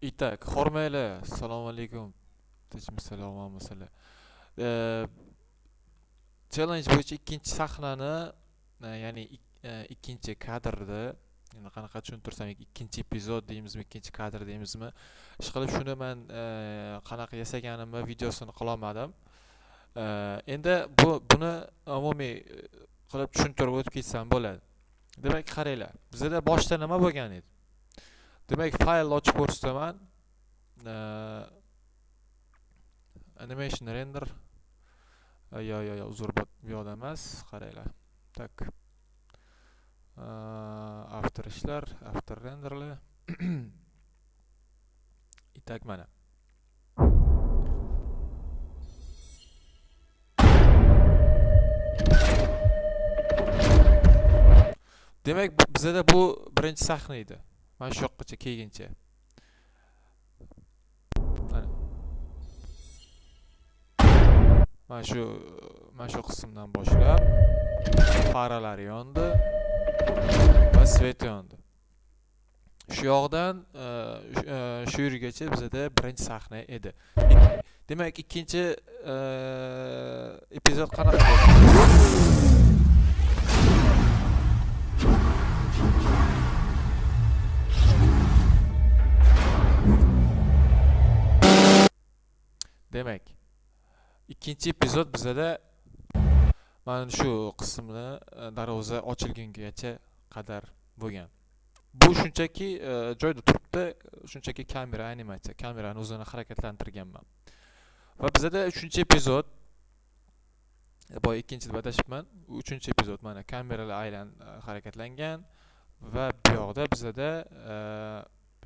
Итак, hormaylar, assalomu alaykum. Tinchmisizlar, omonmisizlar? Eee, Challenge bo'yicha ikkinchi sahnani, ya'ni ikkinchi kadrni, endi qanaqa tushuntirsam, ikkinchi epizod deymizmi, ikkinchi kadr deymizmi? Ishqilib shuni men qanaqa yasaganimni videosini qilolmadim. Endi buni umumiy qilib tushuntirib o'tib ketsam bo'ladi. Demak, qaranglar. Bizda boshda nima bo'lgan edi? Demak, fayl ochib ko'rsataman. Animation render. Yo, uzr, bu yoqda emas, qaranglar. Tak. After ishlar, after renderlar. Itak mana. Demak, bizda bu birinchi sahna edi. Mana shu yoqqacha kelguncha. Mana shu qismdan boshlab faralar yondi va svet yondi. Shu yoqdan shu yergacha bizda birinchi sahna edi. Demak, ikkinchi epizod qanaqa bo'ldi? Demak, ikkinchi epizod bizda mana shu qismni darvoza ochilgungacha qadar bo'lgan. Bu shunchaki joyda turibdi, shunchaki kamera animatsiya, kamerani o'zini harakatlantirganman. Va bizda 3-epizod, boya ikkinchida batashibman, 3-epizod mana kameralar aylan harakatlangan va bu yoqda bizda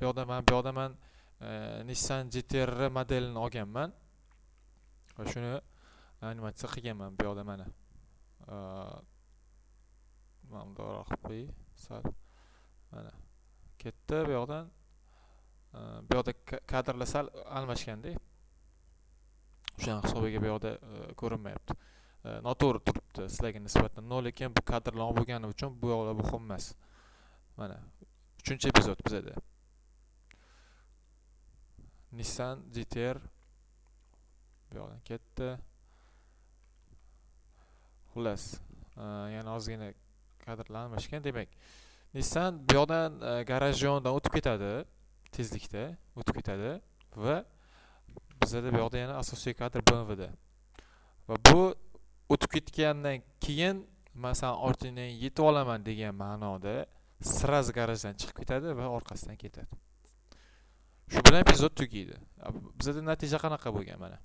bu yoqda men Nissan GT-R modelini olganman va shuni animatsiya qilganman bu yoqda mana. Mamdor qilib sal mana ketdi bu yoqdan. Bu yoqda kadrlar sal almashganda. O'sha hisobiga bu yoqda ko'rinmayapti. Noto'g'ri turibdi sizlarga nisbatan. Lekin bu kadrlar bo'lgani uchun bu yoqda muhim emas. Mana 3-epizod bizda. Nissan GT-R bu yoqdan ketdi. Xullas, yana ozgina kadrlar almashgan. Demak, Nissan bu yoqdan garaj yonidan o'tib ketadi, tezlikda o'tib ketadi va bizda bu yoqda yana asosiy kadr BMWda. Va bu o'tib ketgandan keyin masalan ortidan yetib olaman degan ma'noda sraz garajdan chiqib ketadi va orqasidan ketadi. Shu bilan epizod tugaydi. Bizda natija qanaqa bo'lgan mana?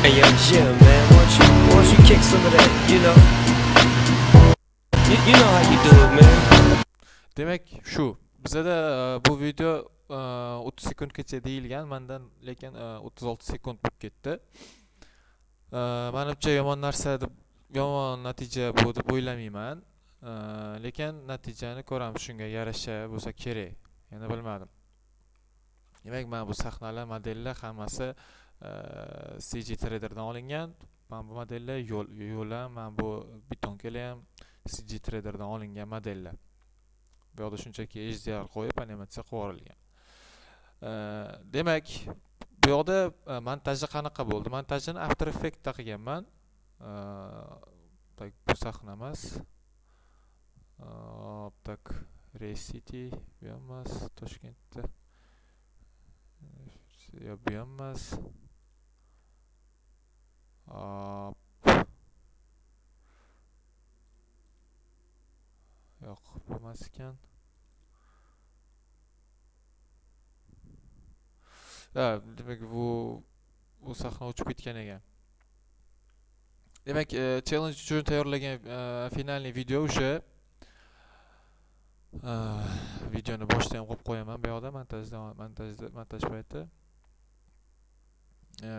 Hey yo, Jim, man, won't you kick some of that, you know? You know how you do it, man. Demak, shu. Bizda bu video 30 sekundgacha deyilgan, mendan lekin 36 sekund bo'lib ketdi. Menimcha yomon narsa deb, yomon natija bu deb o'ylamayman. Lekin natijani ko'ramiz, shunga yarasha bo'lsa kerak. Yana bilmadim. Demak, mana bu sahnalar, modellar hammasi CG Trader'dan olingan. Mana bu modellar yo'llar, mana bu betonkalar ham CG Trader'dan olingan modellar. Bu yoqda shunchaki HDR qo'yib animatsiya qilib yuborilgan. Demak, bu yoqda montajda qanaqa bo'ldi? Montajini After Effects'da qilganman. Bu sahna emas. Tak Race City bu emas, Toshkentda. Ya bu emas. Yo'q, bo'lmas ekan. Demak, bu sahna o'chib ketgan ekan. Demak, challenge uchun tayyorlagan finalniy video o'sha. Videoni boshdan ham qo'yib qo'yaman bu yoqda montaj payti.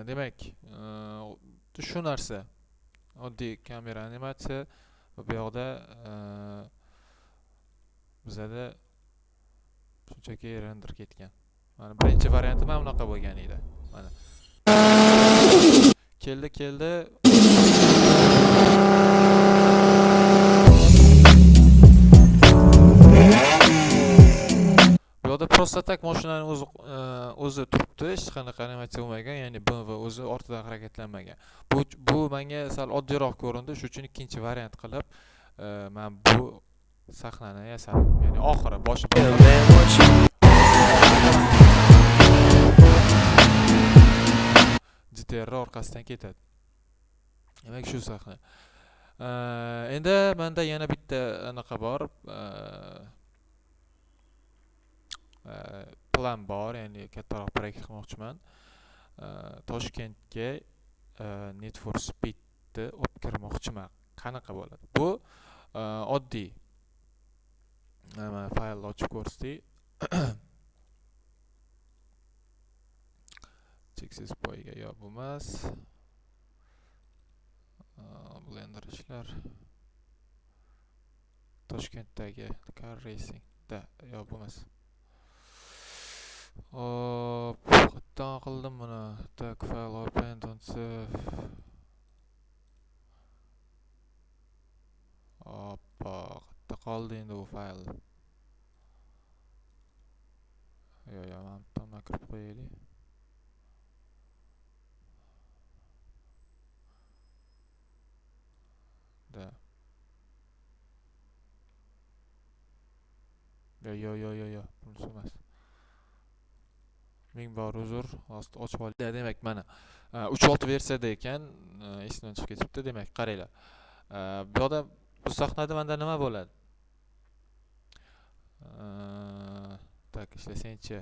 Demak, shu narsa. Oddiy kamera animatsiya va bu yoqda bizda shunchaki render ketgan. Mana birinchi varianti mana bunaqa bo'lgan edi. Mana keldi. Bu yoqda просто tak mashinaning o'zi turibdi, hech qanaqa animatsiya bo'lmagan, ya'ni BMW o'zi ortidan harakatlanmagan. Bu menga sal oddiyroq ko'rindi, shuning uchun ikkinchi variant qilib men bu sahnani yasadim. Ya'ni oxiri boshi Yeah, man, what you GTR orqasidan ketadi. Demak shu sahna. Endi menda yana bitta anaqa bor. Plan bor, ya'ni kattaroq proyekt qilmoqchiman. Toshkentga Need for Speedni olib kirmoqchiman. Qanaqa bo'ladi? Bu oddiy. Mana faylni ochib ko'rsatay. Cheksiz poyga yo'q bo'lmas. Blender ishlar. Toshkentdagi car racing da yo'q bo'lmas. Qattan qildim buni. Tak file open don't save. Qatta qoldi endi bu fayl. Yo'q, men bundan kirib qo'yaylik. Da. Yo'q, bunisi emas. Ming bor uzr, ochib oldik. Demak, mana 3.6 versiyada ekan, esimdan chiqib ketibdi. Demak, qaranglar. Bu yoqda bu sahnada menda nima bo'ladi? Tak, ishlasangchi.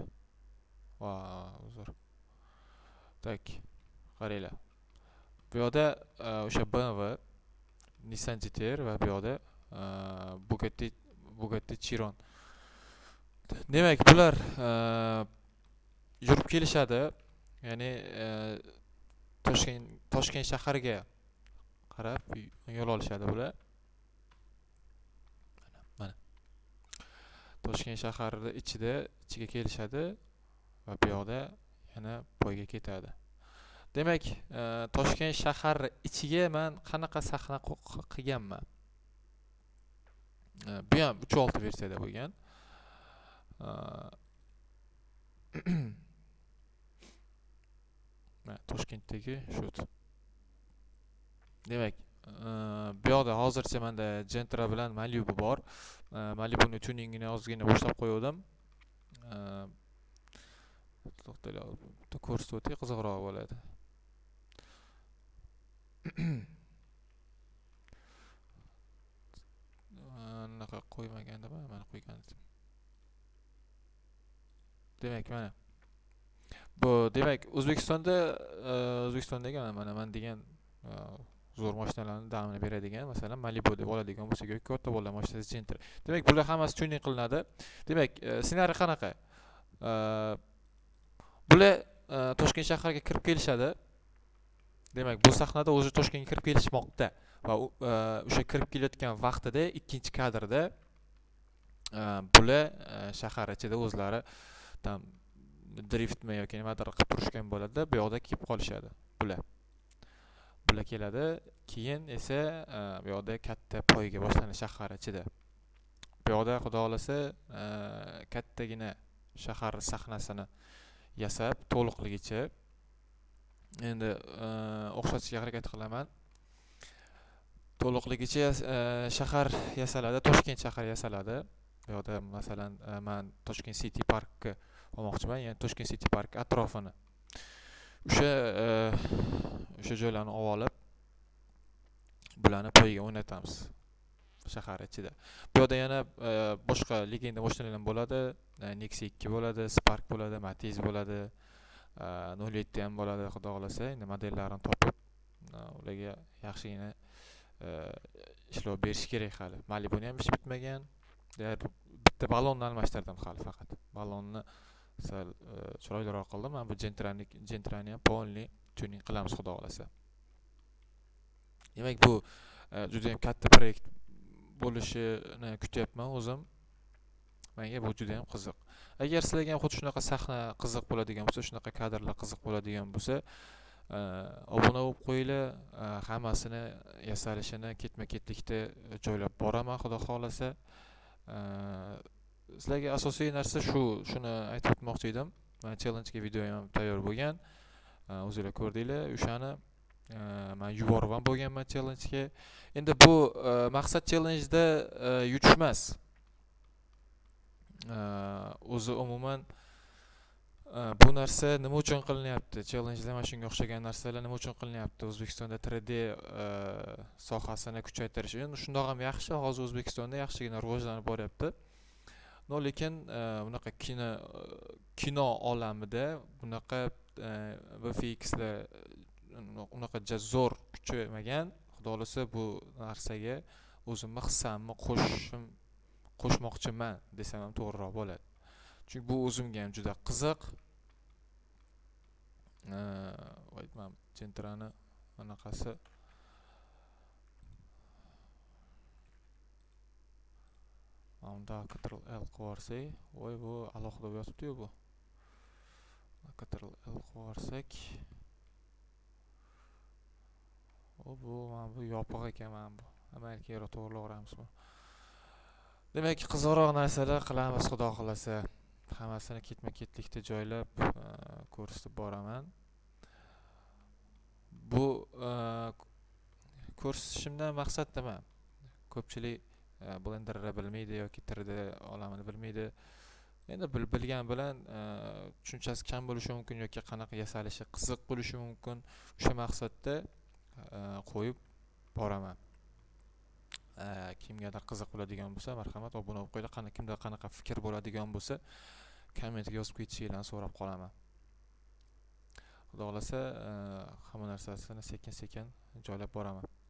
Uzr. Tak, qaranglar. Bu yoqda o'sha BMW, Nissan GTR va bu yoqda Bugatti Chiron. Demak, bular yurib kelishadi. Ya'ni Toshkent shahariga qarab yo'l olishadi bular. Mana. Toshkent shahrida ichiga kelishadi va bu yoqda yana poyga ketadi. Demak, Toshkent shahri ichiga men qanaqa sahna qilganman? Bu ham 3.6 versiyada bo'lgan. Toshkentdagi shot. Demak, bu yoqda hozircha menda Gentra bilan Malibu bor. Malibuni tuningini ozgina boshlab qo'ydim. To'xtaylik, ko'rsatib o'tay, qiziqroq bo'ladi. Anaqa qo'ymaganda mana qo'ygandim. Demak, mana bu demak O'zbekistondagi mana men degan zo'r mashinalarni damini beradigan, masalan Malibu deb oladigan bo'lsak yoki katta bo'lgan mashina Gentra. Demak, bular hammasi tuning qilinadi. Demak, ssenariy qanaqa? Bular Toshkent shahriga kirib kelishadi. Demak, bu sahnada o'zi Toshkentga kirib kelishmoqda va o'sha kirib kelayotgan vaqtida ikkinchi kadrda bular shahar ichida o'zlari tam driftmi yoki nimadir qilib turishgan bo'ladi. Bu yoqda kelib qolishadi bular. Bular keladi, keyin esa bu yoqda katta poyga boshlanadi shahar ichida. Bu yoqda xudo xolasa kattagina shahar sahnasini yasab to'liqligicha endi o'xshatishga harakat qilaman. To'liqligicha shahar yasaladi, Toshkent shahar yasaladi. Bu yoqda masalan men Toshkent City Parkka olmoqchiman, ya'ni Toshkent City Park atrofini. O'sha joylarni olib bularni poyga o'ynatamiz shahar ichida. Bu yoqda yana boshqa legenda mashinalar bo'ladi. Nexia 2 bo'ladi, Spark bo'ladi, Matiz bo'ladi, 07 ham bo'ladi, xudo xolasa. Endi modellarini topib ularga yaxshigina ishlov berish kerak hali. Malibuni ham ish bitmagan. Bitta ballonni almashtirdim hali faqat. Ballonni sal chiroyliroq qildim. Men bu Gentrani ham polni tuning qilamiz xudo xolasa. Demak, bu juda ham katta proyekt bo'lishini kutyapman o'zim. Menga bu juda ham qiziq. Agar sizlarga ham xuddi shunaqa sahna qiziq bo'ladigan bo'lsa, shunaqa kadrlar qiziq bo'ladigan bo'lsa, obuna bo'lib qo'yinglar. Hammasini yasalishini ketma-ketlikda joylab boraman, xudo xolasa. Sizlarga asosiy narsa shuni aytib o'tmoqchi edim. Challenge video ham tayyor bo'lgan. O'zinglar ko'rdinglar. O'shani men yuborib ham bo'lganman challenge-ga. Endi bu maqsad challenge-da yutish emas. O'zi umuman bu narsa nima uchun qilinyapti? Challengelar mana shunga o'xshagan narsalar nima uchun qilinyapti? O'zbekistonda 3D sohasini kuchaytirish. Endi shundoq ham yaxshi, hozir O'zbekistonda yaxshigina rivojlanib boryapti. Lekin bunaqa kino olamida bunaqa VFXlar unaqa zo'r kuchaymagan. Xudo xolasa bu narsaga o'zimni hissamni qo'shmoqchiman desam ham to'g'riroq bo'ladi. Chunki bu o'zimga ham juda qiziq. Aytmam, Gentrani anaqasi unda Ctrl L qilib voy bu alohida yotibdi-yu bu. Ctrl L qilib bu yopiq ekan mana bu. Amalga to'g'rilaveramiz bu. Demak, qiziqroq narsalar qilamiz, xudo xolasa. Hammasini ketma-ketlikda joylab ko'rsatib boraman. Bu ko'rsatishimdan maqsad nima? Ko'pchilik Blender'ni bilmaydi yoki 3D olamini bilmaydi. Endi bilgan bilan tushunchasi kam bo'lishi mumkin yoki qanaqa yasalishi qiziq bo'lishi mumkin. O'sha maqsadda qo'yib boraman. Kimgadir qiziq bo'ladigan bo'lsa, marhamat obuna bo'lib qo'yinglar. Kimda qanaqa fikr bo'ladigan bo'lsa, kommentga yozib ketishingizni so'rab qolaman. Xudo xolasa, hamma narsasini sekin-sekin joylab boraman.